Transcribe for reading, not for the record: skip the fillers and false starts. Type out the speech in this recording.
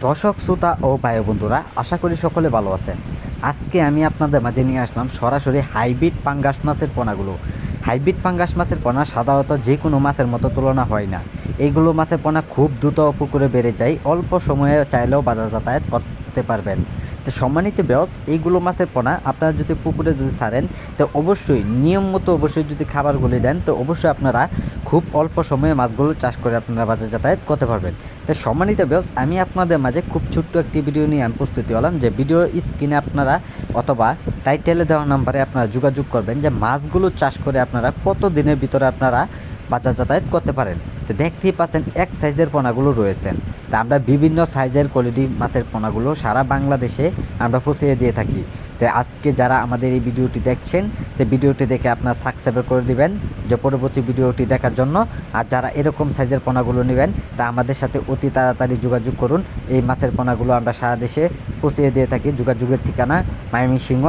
দর্শক শ্রোতা ও ভাই বন্ধুরা, আশা করি সকলে ভালো আছেন। আজকে আমি আপনাদের মাঝে নিয়ে আসলাম সরাসরি হাইব্রিড পাঙ্গাস মাছের পোনাগুলো। হাইব্রিড পাঙ্গাস মাছের পোনা সাধারণত যে কোনো মাছের মতো তুলনা হয় না। এইগুলো মাছের পোনা খুব দ্রুত পুকুরে বেড়ে যায়, অল্প সময়ে চাইলেও বাজার যাতায়াত করতে পারবেন। তো সম্মানিত ব্যস, এইগুলো মাছের পোনা আপনারা যদি পুকুরে যদি ছাড়েন, তো অবশ্যই নিয়ম মতো অবশ্যই যদি খাবারগুলি দেন, তো অবশ্যই আপনারা খুব অল্প সময়ে মাছগুলো চাষ করে আপনারা বাজার যাতায়াত করতে পারবেন। তো সম্মানিত ব্যস, আমি আপনাদের মাঝে খুব ছোট্ট একটি ভিডিও নিয়ে আমি প্রস্তুতি হলাম, যে ভিডিও স্ক্রিনে আপনারা অথবা টাইটেলে দেওয়া নাম্বারে আপনারা যোগাযোগ করবেন যে মাছগুলো চাষ করে আপনারা কত দিনের ভিতরে আপনারা বাজার যাতায়াত করতে পারেন। তো দেখতেই পাচ্ছেন এক সাইজের পোনাগুলো রয়েছেন। তা আমরা বিভিন্ন সাইজের কোয়ালিটি মাছের পোনাগুলো সারা বাংলাদেশে আমরা পৌঁছে দিয়ে থাকি। তো আজকে যারা আমাদের এই ভিডিওটি দেখছেন, তো ভিডিওটি দেখে আপনারা সাবস্ক্রাইব করে দিবেন যে পরবর্তী ভিডিওটি দেখার জন্য। আর যারা এরকম সাইজের পোনাগুলো নেবেন, তা আমাদের সাথে অতি তাড়াতাড়ি যোগাযোগ করুন। এই মাছের পোনাগুলো আমরা সারা দেশে পৌঁছে দিয়ে থাকি। যোগাযোগের ঠিকানা ময়মনসিংহ।